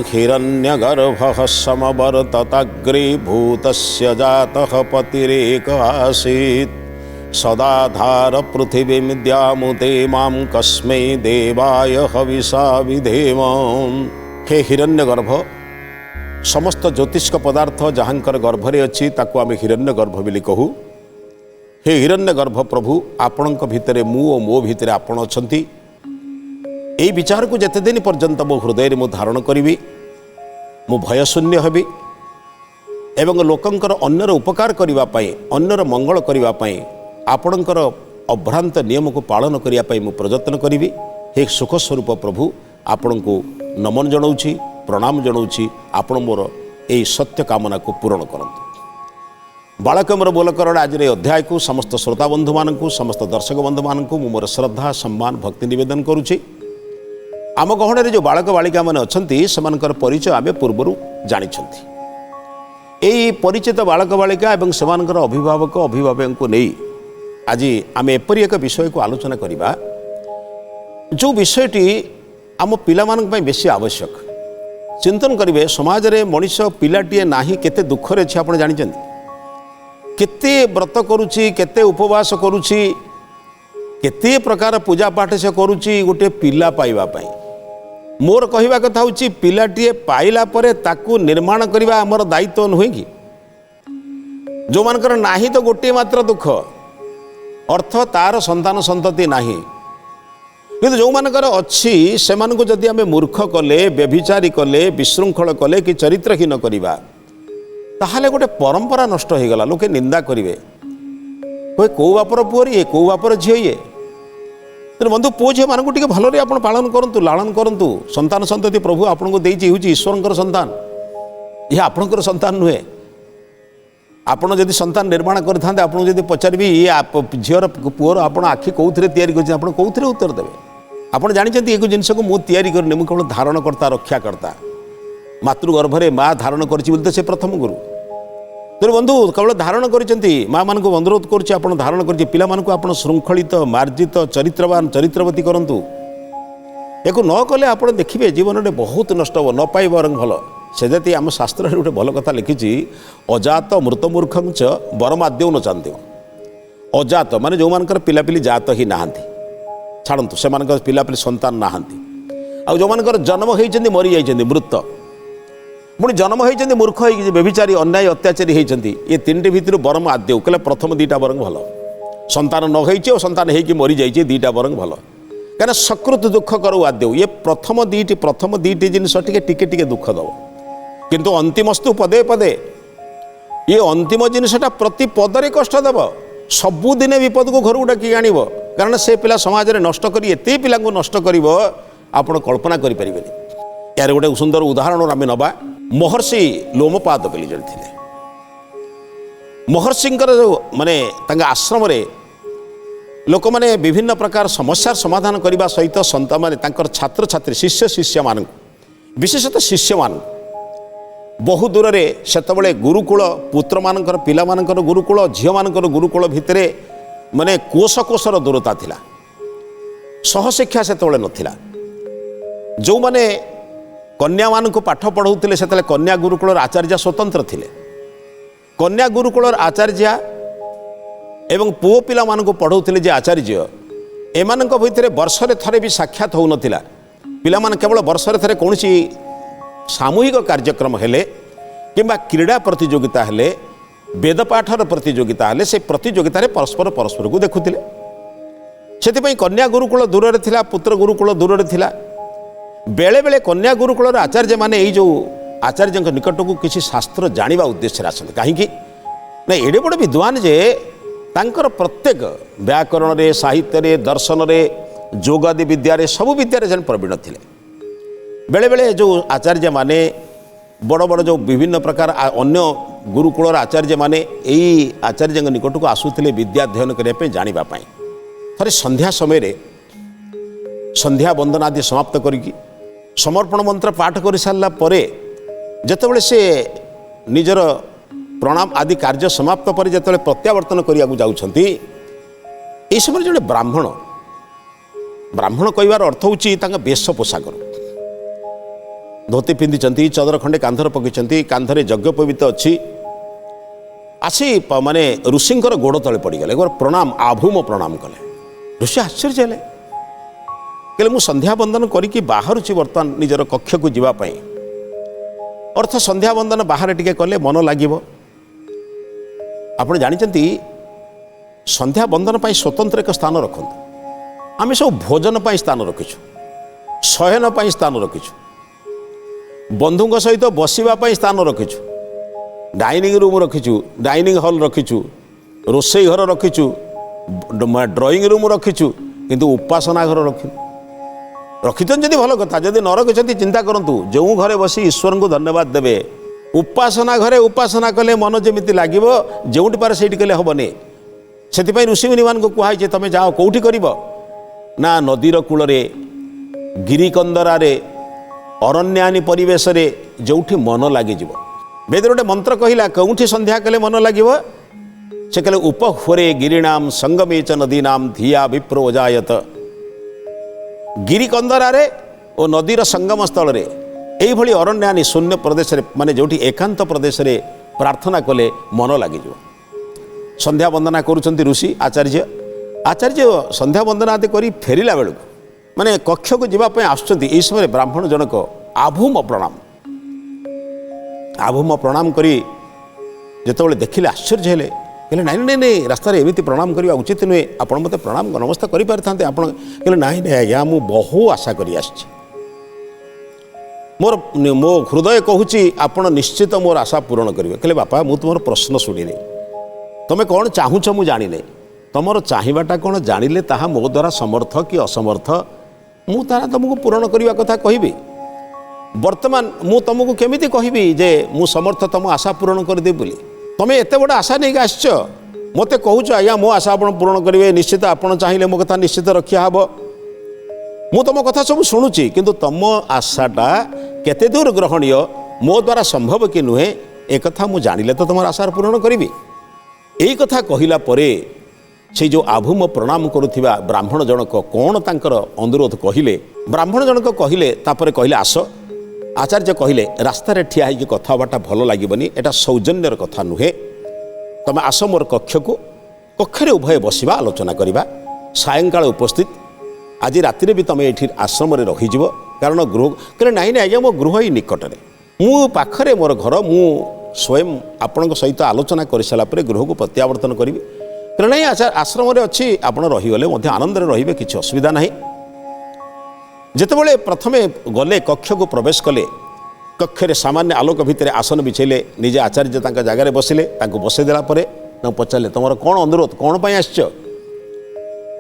हिरण्यगर्भः समवर्ततग्रे भूतस्य जातः पतिरेक आसीत् सदाधार पृथिवीं द्यामुते मां कस्मै देवाय हविषा विधेम। हे हिरण्यगर्भ, समस्त ज्योतिष्क पदार्थ जहाँकर गर्भरे अच्छी ताकू आम हिरण्यगर्भ बोली कहू। हे हिरण्यगर्भ प्रभु, आपणक भितरे मु और मो भितरे आपण अछंती। एई विचार को जेते दिन पर्यंत मो हृदय मु धारण करी मु भयशून्य हेबी एवं लोकंकर अन्यर उपकार करिवा पई, अन्यर मंगल करिवा पई, आपणकर अभ्रांत नियम को पालन करिया पई मु प्रयत्न करी। हे सुख स्वरूप प्रभु, आपण को नमन जनाऊँगी, प्रणाम जनाऊँगी। आपण मोर यही सत्य कामना को पूरण करंतु। बालकमर बोलकरण आज अध्याय को समस्त श्रोता बंधु मानू, समस्त दर्शक बंधु मानू मोर श्रद्धा सम्मान भक्ति निवेदन करुच्ची। आम गहण जो बालक बालिका मैंने अच्छी से परिचय आम पूर्वर जानी। यही परिचित बालक बालिका एवं से अभिभावक अभिभावक को नहीं आज आम एपरी एक विषय को आलोचना करवा, जो विषयटी आम पिलामान बेसी आवश्यक। चिंतन करेंगे समाज रे मनीष पिलाटीए नाही केते दुखरे अच्छे आप जानी, केते व्रत करुच्ची, केते उपवास करुच्ची, केते प्रकार पूजा पाठ से करुच्ची गोटे पिला पाइबा पाई। मोर कहवा कथा हूँ पिलाटीए पाइला परे ताकू निर्माण करने आमर दायित्व नुहे कि? जो मानकर नाही तो गोटे मात्र दुख अर्थ तार संतान संतति नाही, किंतु जो मानकर अच्छी से मानक जदि आम मूर्ख कले, व्यभिचारी कले, विशृंखल कले कि चरित्रहीन करवा, ताहले गोटे परंपरा नष्ट हो गला। लोके निंदा करेंगे, कोई कौ बापर पुअरी ये, कौ बापर झील ये। तेनाली बंधु पुओ झील मानक टे भलि आप पालन करूँ, लालन करूँ। संतान संतति प्रभु आपको देती हूँ ईश्वर संतान, यह आपणकर संतान नुहे। आपड़ जदि संतान निर्माण करते आपको जब पचारि ये झीर पुअर आप आखि कौन तैयारी कर कौन उत्तर देवे? आपड़ जानते एक जिनस को मुझे तैयारी करनी, मुझे केवल धारणकर्ता रक्षाकर्ता। मातृगर्भरे माँ धारण कर से प्रथम गुरु। तेरे बंधु केवल धारण कर माँ मान को अनुरोध कर धारण कर पिला आप श्रृंखलित मार्जित चरित्रवान चरित्रवती करूँ। एक न कले आप देखिए जीवन में बहुत नष्ट हो न पाई बर भल। से जाती आम शास्त्र गोटे भल कथा लिखी, अजात मृत मूर्खं च बरमाद्यौ न चाहती। अजात माने जो मानकर पिलापिली जात ही नहांती, छाड़ू से पिलापिली संतान नहांती। आ जो मानकर जन्म होती मरी जाइए मृत, पुणी जन्म होती मूर्ख हो व्यभिचारी अन्याय अत्याचारी होती। ये तीन भितर बरम आद्यौ कहले प्रथम दीटा बरंग भल। संतान न होती और संतान होगी मरी जाइए दीटा बरंग भल, कहीं सकृत दुख करो आद्यौ। ये प्रथम दीटी जिनस टिके दुख दब, किंतु अंतिमस्तु पदे पदे। ये अंतिम जिनसटा प्रति पदरे कष्ट दब, सबुदिन विपद को घर को डाकी आण, कारण से पिला समाज में नष्ट कर एत पिला नष्ट कर आप कल्पना करें। यार गोटे सुंदर उदाहरण आम नवा। महर्षि लोमपाद बोली जन थे। महर्षिंकर जो माने आश्रम रे लोक मैंने विभिन्न प्रकार समस्या समाधान करने सहित संत मैंने छात्र छात्री शिष्य शिष्य मान विशेषतः शिष्य मान बहु दूर में से गुरुकुल पुत्र मानकर पिला मानकर गुरुकुल झील मानकर गुरुकुल भितर माने कोश कोशर दूरता थिला। सहशिक्षा से नथिला। जो माने कन्या मान को पाठ पढ़ाऊले से कन्या गुरुकुल आचार्य स्वतंत्र थिले। कन्या गुरुकुल आचार्य एवं पुओ पिला मान को पढ़ाऊले जे आचार्य, एमान भितर वर्षरे थरे भी साक्षात हो नथिला। पिला मान केवल वर्षरे थरे कौन सामूहिक कार्यक्रम हेले किंबा क्रीड़ा प्रतियोगिता हेले, वेद पाठर प्रतियोगिता हेले, से प्रतियोगिता परस्पर परस्पर को देखुथिले। से कन्या गुरुकुल दूर रे थिला, पुत्र गुरुकुल दूर रे थिला। बेले बेले कन्या गुरुकुल आचार्य माने यही जो आचार्य निकट को किसी शास्त्र जानिबा उद्देश्य आसते। कहीं ना एडे बड़े विद्वान जे तांकर प्रत्येक व्याकरण रे, साहित्य रे, दर्शन रे, जोगादि विद्या सबु विद्या जन प्रवीण थिले। बेले बेले जो आचार्य माने बड़ बड़ जो विभिन्न प्रकार अन्य गुरुकुल आचार्य माने यही आचार्य निकट को आसुले विद्या अध्ययन करने जानापी। थे संध्या समय संध्या वंदन आदि समाप्त करी समर्पण मंत्र पाठ कर सारा जितेबाला से निजर प्रणाम आदि कार्य समाप्त पर जो प्रत्यावर्तन करने जाऊँगी, ये समय जो ब्राह्मण कहवार अर्थ हूँ वेश पोशाक धोती पिंधि चदर खंडे कांधर पकई कांधरे यज्ञोपवीत अच्छी आसी माने ऋषिंकर गोड़ तले पड़गले एक प्रणाम आभूम प्रणाम कले ऋषि आश्चर्य हेले कहले मु संध्या बंदन करी बाहरुची बर्तमान निजर कक्ष को जीवाई अर्थ संध्या बंदन बाहर टिके कले मन लगे आप जानते संध्या बंदन पर स्वतंत्र एक स्थान रखु आम सब भोजन पर स्थान रखीचु शयन पर स्थान रखीचु बंधु सहित बसवाई स्थान रखीचु डाइनिंग रूम रखीचु डाइनिंग हॉल रखीचु रोसई घर रखीचु ड्राइंग रूम रखीचु किंतु उपासना घर रखिछन जदि भल कथा जदि न रखिछन चिंता करंतु जो घरे बसी ईश्वर को धन्यवाद देवे उपासना घरे उपासना कले मन जमिति लागिवो जोंटी पारे सेठी कले हबने सेति ऋषि मुनि मान को कुहाई जे तमे जाओ कोठी करिवो ना नदीर कूलरे गिरिकंदरारे अरण्यानी परिवेश रे जोठी मन लागी जीवो वेद गोटे मंत्र कहला कौठी संध्या कले मन लगे से कहले उपहुरे गिरीणाम संगमे च नदीनाम धिया विप्रो जायत गिरिकंदरारे और नदीर संगम स्थल रे एई भली अरण्यानी शून्य प्रदेश रे माने जोठी एकांत प्रदेश रे प्रार्थना कले मन लगे संध्या वंदना करुचंती ऋषि आचार्य संध्या वंदना आदि करी फेरिला बेलू माने कक्ष को जीवाई आसुचंती एई समय ब्राह्मण जनक आभूम प्रणाम करी जिते देखिले आश्चर्य हेले कहले नाई नाई रास्तार एमती प्रणाम करवा उचित नुहे आप मत प्रणाम नमस्ते करें आप कहले नाई नाई आज्ञा मु बहु आशा करी आसी मोर मो हृदय कहूँ आप निश्चित मोर आशा पूरण करेंगे कहले बापा मु तुम प्रश्न शुणी तुम कौन चाहूच मु जानी तुम चाहवाटा कौन जानिले ताहा मो द्वारा समर्थ कि असमर्थ मु तारा तुमको पूरण करने कथा कहबी वर्तमान मु तुमको केमिति कहबी जे मु समर्थ तुम आशा पूरण करदे बोली तुम एत बड़ आशा नहीं आसच मत कहूच आज्ञा मो आशा आप पूरण करेंगे निश्चित आपड़ चाहिए मो कथा निश्चित रखा हे मु तुम कथा सब शुणुची किंतु तुम आशाटा केते दूर ग्रहणीय मो द्वारा संभव कि नुहे एक कथा मु जानिले तो तुम आशा पूरण करी यही कथा कहला परे से जो आभूम प्रणाम करुथिबा ब्राह्मण जनक कौन तांकर अनुरोध कहिले ब्राह्मण जनक कहिले तापरे कहिले आस आचार्य कहले रास्तार ठिया होगी कथबार्ता भल लगे एटा सौजन्यर कथा नुहे तुम आस मोर कक्ष को कक्षरे उभय बसवा आलोचना करवा सायंकाल उपस्थित आज राति भी तुम ये आश्रम रहीज कारण गृह कहले नाई ना आज्ञा मो गृह ही निकटने मु पाखरे मोर घर मु स्वयं आपण सहित आलोचना कर सारापर गृह को प्रत्यावर्तन करी कहले नाई आश्रम अच्छी आप रहीगले आनंद रे किसी असुविधा नहीं जितेबाला प्रथमे गले कक्ष को प्रवेश कले कक्षरे सामान्य आलोक भितर आसन बिछेले निजे आचार्य तांका जगार बसिले बसईदेला पचारे तुम कौन अनुरोध कौन पर आसच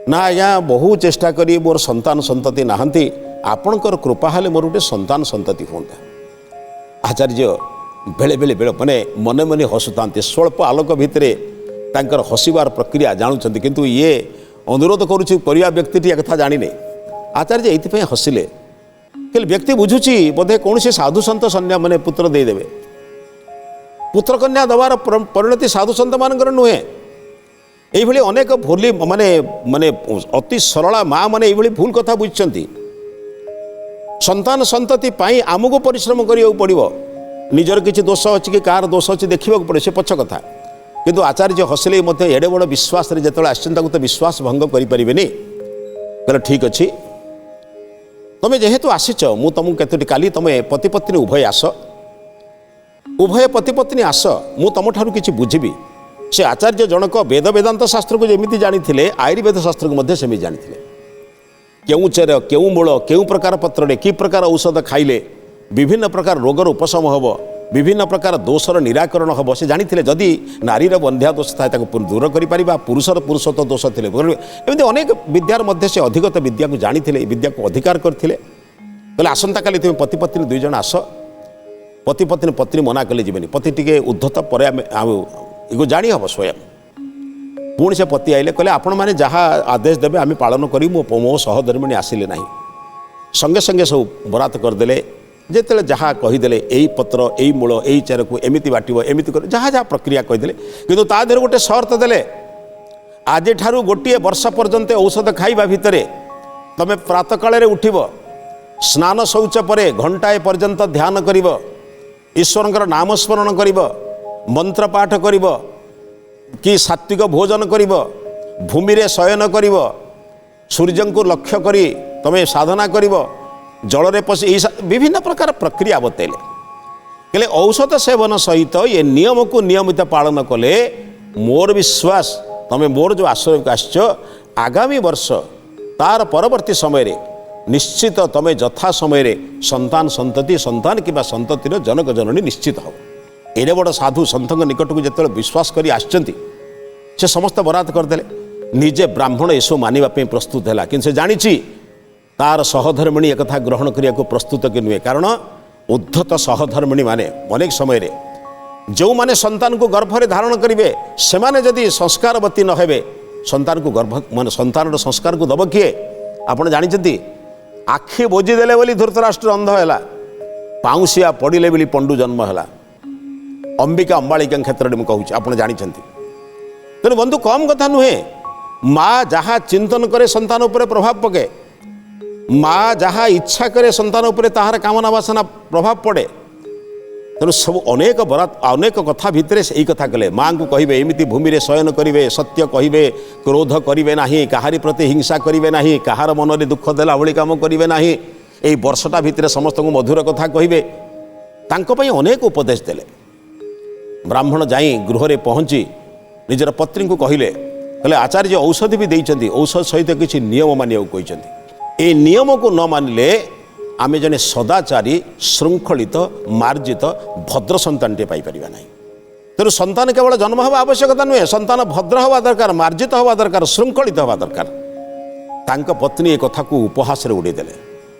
ना आज्ञा बहु चेष्टा करी मोर संतान संतति नहांती आपणकर कृपा हेले मोर गोटे संतान संतति होता आचार्य बेले बेले बेले माने मने मने हसुता स्वल्प आलोक भितर तांकर हसिबार प्रक्रिया जानुचंती किंतु ये अनुरोध करुछि परिया व्यक्ति कथा जानिने आचार्य ये हसिले कहले व्यक्ति बुझुची बोधे कौन से साधु सन्त सन्या माने पुत्र देदेवे पुत्र कन्या दबार परिणति साधु सन्त मानकर नुहे यही अनेक भूली माने माने अति सरला माँ माने ये भूल कथा बुझी संतान संतति पाई आमको परिश्रम करिया पड़ो निजर किसी दोष अच्छी कि कार दोष अच्छी देखा पड़े से पछ कथा किंतु आचार्य हसिले एडे बड़ विश्वास जो आसो तो विश्वास भंग करें कहले ठीक अच्छी तुम जेहेतु आसीच मु तुमको केतोटी काली तुम पति पत्नी उभय आस उभय पति पत्नी आस मु तुम ठारू किछि बुझिबी से आचार्य जनक वेद वेदांत शास्त्र को जमी जानी आयुर्वेद शास्त्र को सेमी जानी केउ चेर केउ मूल केउ प्रकार पत्र कि प्रकार औषध खाइले विभिन्न प्रकार रोगर उपशम हम विभिन्न प्रकार दोषर निराकरण हम से जानी जदि नारीर बंध्या दोष थाए दूर कर पुरुषर पुरुषत्व दोष थे एमती अनेक विद्यार मध्य से अधिगत विद्या को जानी विद्या को अधिकार करते बोले आसंता काली तुम पति पत्नी दुई जन आस पति पत्नी पत्नी मना कले जीवन पति टी उद्धत पर एगो जानी हम स्वयं पुणी से पति आइले कहले आपण मैंने जहाँ आदेश देवे आम पालन करी मो सहधर्मिणी आसिले ना संगे संगे सब बरात करदे जिते जहाँ कहीदे यही पत्र यही मूल यही चेर को एमती बाटव एमती कर जहाँ जहाँ प्रक्रिया कहीदे कि देहर गोटे सर्त देले आज ठारू गोटे वर्ष पर्यंत औषध खाइबा भितर तुम प्रातः काल उठब स्नान शौच पर घंटाए पर्यंत ध्यान करिब, ईश्वरंकर नाम स्मरण करिब, मंत्र पाठ करिब कि सात्विक भोजन करिब, भूमि रे शयन करिब, सूर्य को लक्ष्य करी तमे साधना करिब, जल रे पशि विभिन्न प्रकार प्रक्रिया बतैले। कले औषध सेवन सहित ये नियम को नियमित पालन कले मोर विश्वास तमे मोर जो आश्रय को आसछ आगामी वर्ष तार परवर्ती समय रे निश्चित तमे यथा समय रे संतान संतति संतान किबा संततिर जनक जननी निश्चित हो। एडे बड़ साधु संत निकट को जिते विश्वास करी आछंती से समस्त बरात करदेले, निजे ब्राह्मण एसो मानिबा पे प्रस्तुत है कि से जानी तार सहधर्मिणी एक ग्रहण करिया को प्रस्तुत कि नुहे। कारण उद्धत सहधर्मिणी माने अनेक समय रे जो माने संतान को गर्भरे धारण करेंगे से माने जदि संस्कारवती न हेबे संतान को गर्भ मान संतान संस्कार को दब किए आपण जानिछंती। आखि बोझीदेले बोली धृतराष्ट्र अंध है, पाउसिया पड़िले बोली पंडु जन्म है। अंबिका अंबालिका क्षेत्र में कहूँ आप जानिछंती। तेणु बंधु कम कथा नुहे, माँ जहाँ चिंतन करे संतान उपरे प्रभाव पके, माँ जहाँ इच्छा करे संतान उपरे ताहार कामना वासना प्रभाव पड़े। तेणु सब अनेक बरात अनेक कथा भितर से कथा कले माँ को कहे एमती भूमि रे शयन करेंगे, सत्य कहे, क्रोध करेंगे नहीं, कहारी प्रति हिंसा करेंगे नहीं, कहार मन में दुख देला भली काम करेंगे नहीं, यही वर्षटा भितर समस्त को मधुर कथा कहे तांको अनेक उपदेश देले। ब्राह्मण जाई गृह रे पहुँची निजर पत्नी को कहले आचार्य औषधि भी देइछंती, औषध सहित किसी नियम मानिया कहते। ये नियम को न मानिले आमे जने सदाचारी श्रृंखलित मार्जित भद्र संतानटे पाइपर ना। तेणु संतान केवल जन्म हवा आवश्यकता नुहे, संतान भद्र हवा दरकार, मार्जित हवा दरकार, श्रृंखलित हवा दरकार। तांका पत्नी एक कथा को उपहास रे उड़ेदेले,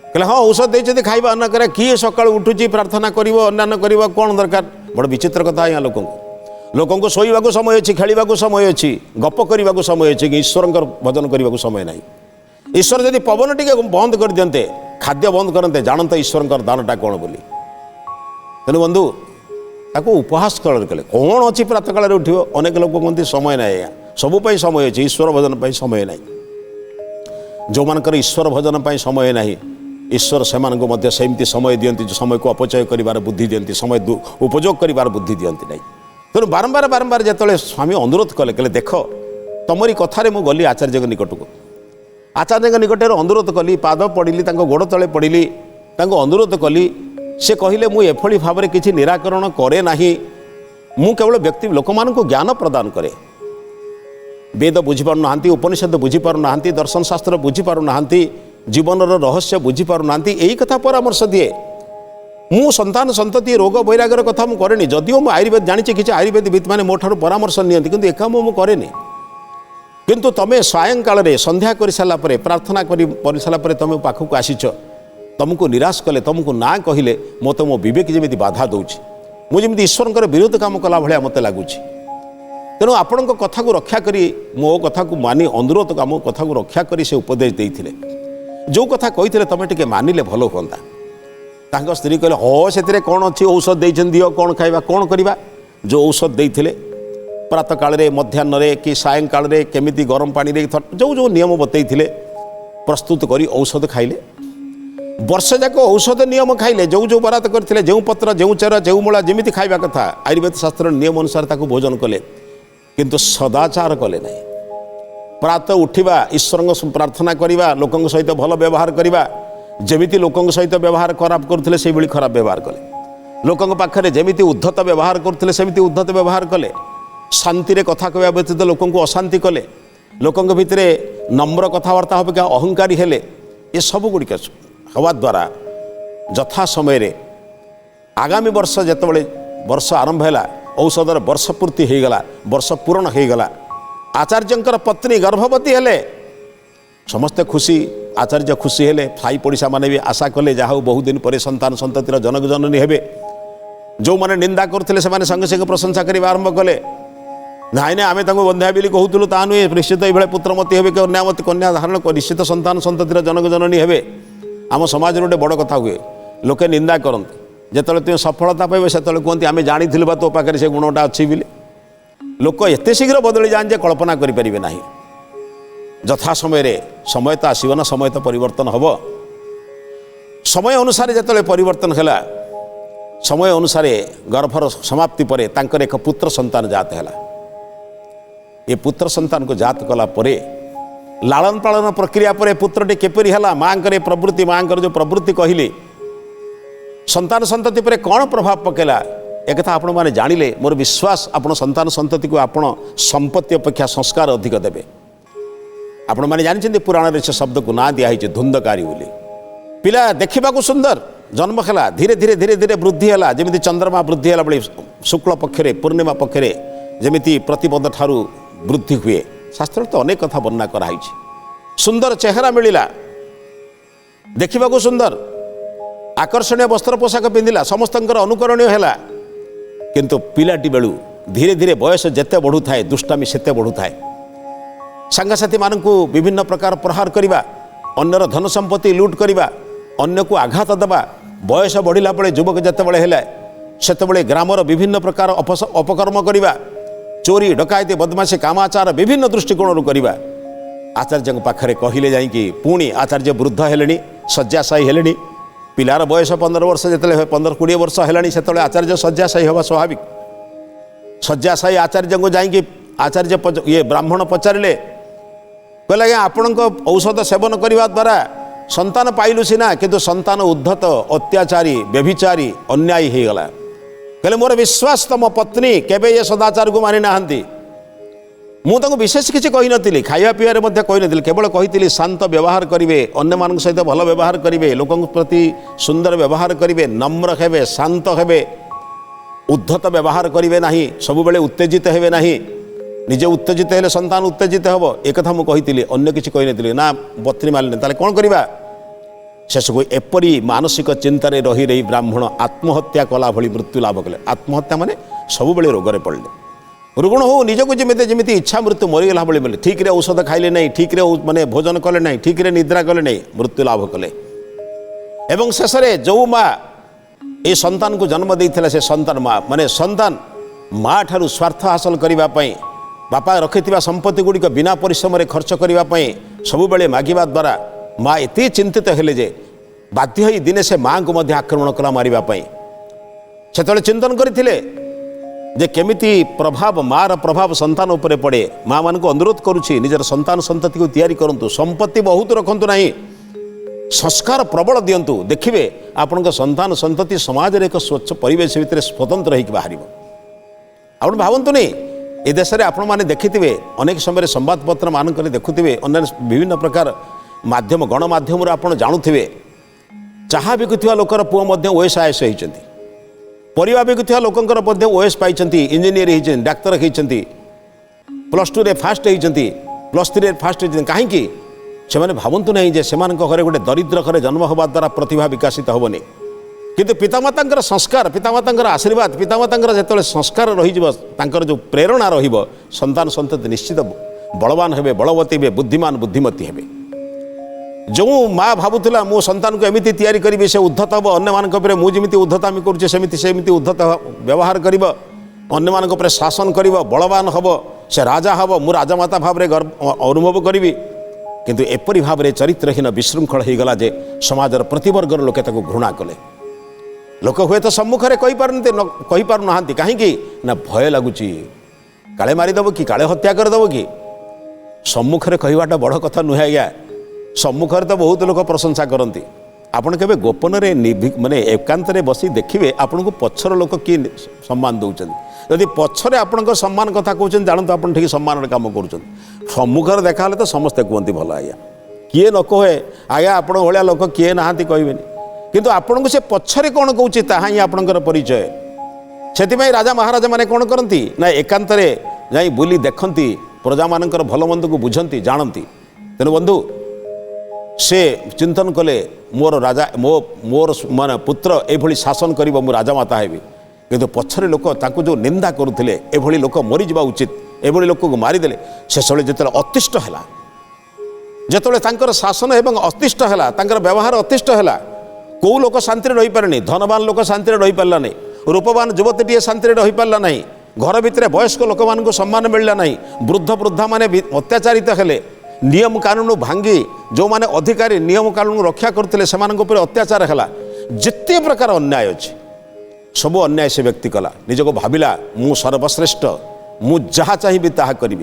कहले हाँ औषध देइछंती खाइबा अन्न करे, किए सकाळ उठुची प्रार्थना करिवो अन्यान्य करिवो कोन दरकार। बड़ विचित्र कथा यहाँ लोकों को शोइबा को समय अछि, खेलिबा को समय अछि, गप करिबा को समय अछि, ईश्वरंकर भजन करिबा को समय नाही। ईश्वर यदि पवन टिके बंद कर दियंते, खाद्य बंद करते, जानते ईश्वरंकर दानटा कौन बोली। तेणु बंधु ताको उपहास कले कौन अच्छी प्रातः काल उठ, अनेक लोक कहते समय ना, सबुपाई समय अच्छे, ईश्वर भजन पर समय ना। जो मानकर ईश्वर भजन पर समय ना, ईश्वर से सेमती समय दियंती, जो समय को अपचय कर बुद्धि दियंती, समय उपयोग कर बुद्धि दियंती नहीं। तेणु बारंबार बारंबार जो स्वामी अनुरोध कले कहले देख तुमरी कथार मुझे गली आचार्य निकट को, आचार्य निकट अनुरोध कली, पाद पड़िली, गोड़ तले पड़िली, अनुरोध कली। से कहले मु एभली भाव में किसी निराकरण करे नाही, मु केवल व्यक्ति लोक मान को ज्ञान प्रदान करे। वेद बुझीपार ना, उपनिषद बुझीपार ना, दर्शन शास्त्र बुझीपार ना, जीवन रहस्य बुझीपार ना, यही कथा परामर्श दिए। मु संतान संतति रोग वैराग्यर कथा मु करेनी, जदिओ मु आयुर्वेद जानी किसी आयुर्वेद विद मैंने मोठार परामर्श नियंती, किंतु एका मु करेनी। किंतु तमें सायंकाल संध्या कर सारापर प्रार्थना कर सारापर तुम पाखक आसीच, तुमको निराश कले, तुमको ना कहले मत मो विवेक जमी बाधा दूची, मुझे ईश्वर विरोध काम कला भाया मत लगुच। तेणु आपण कथा को रक्षा करी, मो कथा को मानी अनुरोध मो कथा को रक्षा करी से उपदेश देते, जो कथा कही तुम टे मानिले भल हुआ। तांका स्त्री कहले हाँ से कौन अच्छी औषध देइछन, दियो कौन खाइबा कौन करवा। जो औषध देते प्रातः काल मध्याह्न कि सायंकाल केमिति गरम पानी रे जो जो नियम बतई प्रस्तुत करी औषध खाइले। वर्ष जाक औषध नियम खाइले, जो जो बरात करते, जो पत्र, जो चेर, जो मूला जमी खाइबा कथा आयुर्वेद शास्त्र नियम अनुसार ताको भोजन कले, किंतु सदाचार कले नहीं। प्रातः उठिबा, ईश्वर प्रार्थना करिबा, लोकंक सहित भल व्यवहार करिबा, जेमिति लोकंक सहित व्यवहार खराब करथिले सेहि भली खराब व्यवहार कले। लोकंक पाखरे जेमिति उद्धत व्यवहार करथिले सेमिति उद्धत व्यवहार कले। शांति रे कथा कहवा व्यतीत लोकंक अशांति कले। लोकंक भितरे नम्र कथबार्ता हो क्या अहंकारी हेले। ये सब गुड़िक हवा द्वारा यथा समय रे आगामी वर्ष जेतबेले वर्ष आरंभ है, औषधर वर्ष पूर्ति हो गला, वर्ष पूर्ण हो गला। आचार्यंकर पत्नी गर्भवती हेले, समस्ते खुशी, आचार्य खुशी हेले, साई पड़िशा माने भी आशा कले जहाँ बहुत दिन पर संतान संततिर जनक जननी हेबे। जो माने निंदा करथिले से माने संगे संगे प्रशंसा करिबा आरंभ कले। नाई ना आम बंध्या बोली कहूलु, ता नुहे, निश्चित ये पुत्रमती हे कि अन्यामती कन्या धारण कर निश्चित संतान संततिर जनक जननी हे। आम समाज गोटे बड़ कथा हुए, लोके निंदा करते, जो तुम सफलता पाइबे से कहते आम जानी बा तो पाखे से गुणटा अच्छी बोली। लोक एत शीघ्र बदली जाए कल्पना करें ना। यथा समय रे समय तो आसब ना, समय तो परिवर्तन हम। समय अनुसार जिते परिवर्तन है समय अनुसार गर्भर समाप्ति पर तांकर एक पुत्र संतान जात है। ये पुत्र संतान को जात कला परे लालन पालन प्रक्रिया पर पुत्रटी केपरी है माँ प्रवृत्ति माँ जो प्रवृत्ति कहले संतान संतति पर कौन प्रभाव पकेला एक आपण मैंने जानिले मोर विश्वास आपण संतान संतति को आपण संपत्ति अपेक्षा संस्कार अधिक देवे। आपण मैंने जानते पुराण से शब्द को ना दिखाई धुंधकारी बोली पिला देखा सुंदर जन्म है धीरे धीरे धीरे धीरे वृद्धि है जमी चंद्रमा वृद्धि है बड़े शुक्ल पक्षरे पूर्णिमा पक्षरे जमी प्रतिपद ठारू वृद्धि हुए शास्त्र तो अनेक कथा वर्णना कराई सुंदर चेहरा मिलला देखा सुंदर आकर्षणीय वस्त्र पोशाक पिंधिला समस्त अनुकरणीय है किंतु पिलाटी बेलू धीरे धीरे बयस जिते बढ़ू थाए दुष्टामी सेते बढ़ू थाए सांगसाथी मानू विभिन्न प्रकार प्रहार करवा अन्यर धन संपत्ति लुट करवा अन्य को आघात देवा बयस बढ़ला बेले युवक जितेबाला है से ग्रामर विभिन्न प्रकार अपकर्म करवा चोरी डकायती बदमाशी कामाचार विभिन्न दृष्टिकोण करवा आचार्य पाखे कहले जाकि पुणी आचार्य वृद्ध है शଯ୍ୟାଶାୟୀ है पिलार बयस 15 वर्ष जो 15-20 वर्ष है से आचार्य शଯ୍ୟାଶାୟୀ हवा स्वाभाविक शଯ୍ୟାଶାୟୀ आचार्य को जाकि आचार्य ये ब्राह्मण पचारे कहले आज्ञा आपण औषध सेवन करने द्वारा संतान पाइलु सीना किंतु संतान उद्धत अत्याचारी व्यभिचारी अन्यायी हो गला कहले मोर विश्वास तम पत्नी केबे ये सदाचार को मानि नाहंती मुझे विशेष किसी कही नी खाया पीवार कही नी केवल कही शांत व्यवहार करेंगे अन्य मान सहित भल व्यवहार करेंगे लोक प्रति सुंदर व्यवहार करेंगे नम्र हेबे शांत हेबे उद्धत व्यवहार करेंगे ना सब बेले उत्तेजित हेबे ना निजे उत्तेजित हेले संतान उत्तेजित हम एक मुझे कही अन्य किसी कही नी ना पत्नी मानिले ताले कौन करवा शेष को एपरी मानसिक चिंतार रही रही ब्राह्मण आत्महत्या कला भली मृत्यु लाभ कले आत्महत्या माने सब बेले रोगरे पड़े रुग्ण हो निजक जमी इच्छा मृत्यु मरीगला भाई बोले ठीक रे औषध खाइले नहीं ठीक रे माने भोजन कले नहीं ठीक रे निद्रा कले नहीं मृत्यु लाभ कले एवं शेष में जो माँ ये संतान को जन्म देता से संतान माँ माने संतान माँ ठारू स्वार्थ हासिल करने बापा रखि संपत्ति गुड़िक बिना परिश्रम खर्च करने सब बेले मागिबा द्वारा माँ एत चिंतित हेले जे बाध्य होई दिने से माँ को मध्य आक्रमण कला मारिबापई से चिंतन करथिले जे केमिति प्रभाव मार प्रभाव संतान उपरे पड़े माँ मान को अनुरोध करुछि निजर संतान संतति को तैयारी करंतु संपत्ति बहुत रखंतु नहीं संस्कार प्रबल दियंतु देखिए आपण संतान संतति समाज रे एक स्वच्छ परिवेश भितर स्वतंत्र रही बाहर आप भावतु नहीं ए देश में आपण मैंने देखिथे अनेक समय संवादपत्र मानक देखुवे अन्य विभिन्न प्रकार माध्यम गणमाध्यम आप जाणुवे चाहा बिकुवा लोकर पुओ OSIS होती परिवा बिकुवा लोकर OS पाई इंजीनियर होती डाक्तर होती +2 रे फास्ट होती +3 रे फास्ट होती कहीं से भावतु नहीं जे सेमान घरे गोटे दरिद्र घरे जन्म होगा द्वारा प्रतिभा विकसित हेनी किंतु पितामाता संस्कार पितामाता आशीर्वाद पितामाता जो संस्कार रही जो प्रेरणा रंतान संतति निश्चित बलवान हे बलवती हे बुद्धिमान बुद्धिमती हे जो माँ भावुला मो संतान को एमती तैयारी करी से उद्धत हम अन्य मान मुझे उद्धतामी करुँचे उद्धत व्यवहार कर अन्य मान शासन कर बलवान हम से राजा हम मु राजामाता भाव में अनुभव करी किंतु एपरी भाव में चरित्रहीन विशृंखल हो गला जे समाजर प्रतिवर्गर लोके ताको घृणा कले लोक हुए तो सम्मुखें कहीपर ना कहीं ना भय लगुच काले मारिदेव कि काले हत्या करदेव कि सम्मुखें कहवाटा बड़ कथा नुहे आज्ञा सम्मुखें तो बहुत लोग प्रशंसा करती आपड़ के गोपन माने एकांत बसी देखिए आपन को पछर लोक किए सम्मान दौरान यदि पछरे आपण सम्मान कथा कहते जानते आप ठीक सम्मान कम कर सम्मुखें देखा तो समस्ते कहते भल आज्ञा किए न कहे आज्ञा आपण भाया लोक किए ना कहबे किंतु आपण को से पछरे कौन कौच ताही आपणकर परिचय से राजा महाराजा माने कौन करती ना एकांत जाई बुली देखती प्रजा मानकर भल मंद को बुझंती जानती तेणु बंधु से चिंतन कले मोर राजा मोर मान पुत्र एभली शासन कर मु राजामाता हेबी किंतु पछरे लोक ताकू जो निंदा करुले एभली लोक मरीजा उचित एभली लोक को मारिदेले शेष जो अतिष्ट है जो शासन एवं अतिष्ट है व्यवहार अतिष्ट है कौ लोक शांति रही पारे धनवान लोक शांति रही पारा नहीं रूपवान युवतीटे शांति रही पारा नहीं घर भितर वयस्क लोक मान सम्मान मिलला नहीं वृद्ध वृद्धा माने अत्याचारित हेले नियम कानून भांगी जो माने अधिकारी नियम कानून रक्षा करते से अत्याचार है जिते प्रकार अन्याय अच्छे सबू अन्याय से व्यक्ति कला निजको भाविला मु सर्वश्रेष्ठ मु जहाँ चाहिए ताहा करी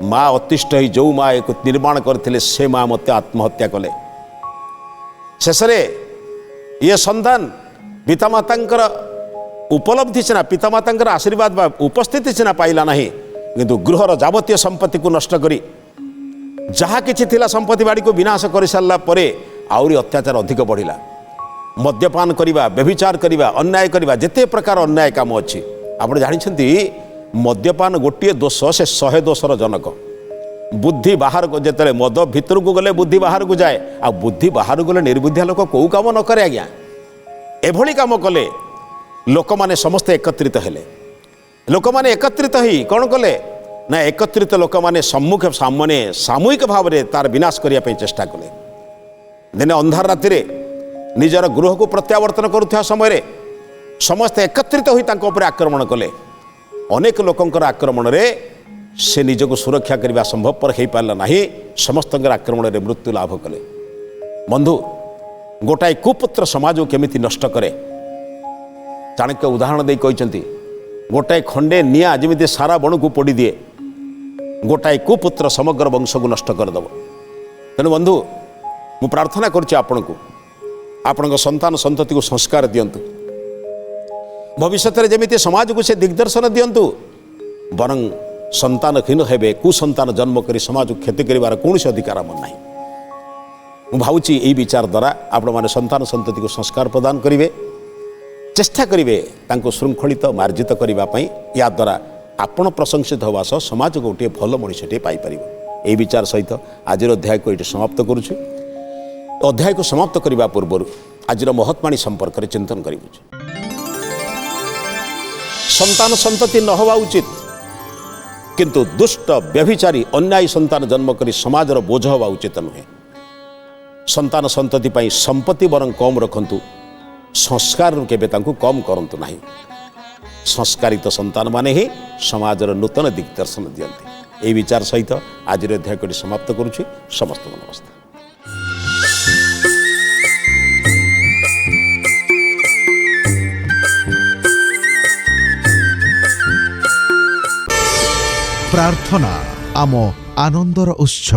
माँ अतिष्ठ ही जो माँ एक निर्माण करते से माँ मत आत्महत्या कले शेष ये संतान पितामाता उपलब्धि सीना पितामाता आशीर्वाद बा उपस्थिति सीना पाइला नहीं किंतु गृहर जावतीय संपत्ति को नष्ट करी जहाँ किछि थिला संपत्ति बाड़ी को विनाश कर सारा आहरी अत्याचार अधिक बढ़िला मद्यपान करवा व्यभिचार करवा अन्याय करवा जिते प्रकार अन्याय काम अच्छी आप जानते मद्यपान गोटे दोष से 100 दोषर जनक बुद्धि बाहर को जिते मद भितर को गले बुद्धि बाहर को जाए आ बुद्धि बाहर गले निर्बुद्धिया लोक कौ काम न करे आज्ञा एभली काम कले लोक माने समस्ते एकत्रित हेले लोक माने एकत्रित ही कौन कले ना एकत्रित लोक माने सम्मुख सामने सामूहिक भाव में तार विनाश करने चेष्टा कले दिने अंधार राति निजर गृह को प्रत्यावर्तन करुवा समय समस्ते एकत्रित होई तांको ऊपर आक्रमण कले अनेक लोकंकर आक्रमण रे से निजको सुरक्षा करने संभवपर हो पारा ना समस्त आक्रमण रे मृत्यु लाभ कले बंधु गोटाए कुपुत्र समाज को केमिति नष्ट करे चाणक्य उदाहरण दे कहते गोटाए खंडे निआ जमी सारा बण को पोड़ी दिए गोटाए कुपुत्र समग्र वंश को नष्ट करदेव तेणु बंधु मु प्रार्थना करुच्ची आपण संतान संतति को संस्कार दिंतु भविष्य में जमी समाज को से दिग्दर्शन दिंतु बरं संतानहीन हेबे कुसंतान जन्म कर समाज को क्षति कर कौन अधिकार मन ना मु भावुची यही विचार द्वारा आपण मैंने संतान संतति को संस्कार प्रदान करेंगे चेष्टा करेंगे श्रृंखलित मार्जित करने या द्वारा आपण प्रशंसित हवा सह समाज को गोटे भल मनीषटे पाइपर यही विचार सहित आज अध्याय को ये समाप्त करुच्छे अध्याय को समाप्त करने पूर्व आज महत्वाणी संपर्क में चिंतन करूँ संतान संतति न हवा उचित किंतु दुष्ट व्यभिचारी अन्यायी संतान जन्म कर समाजर बोझ हवा उचित नुहे संतान संतति पाई संपत्ति बरं कम रखंतु संस्कार केबे तांकु कम करंतु नाही संस्कारित संतान माने ही समाजर नूतन दिग्दर्शन दियंती ए विचार सहित आज अध्याय को समाप्त करुछि समस्त नमस्ते। प्रार्थना आम आनंदर उत्स।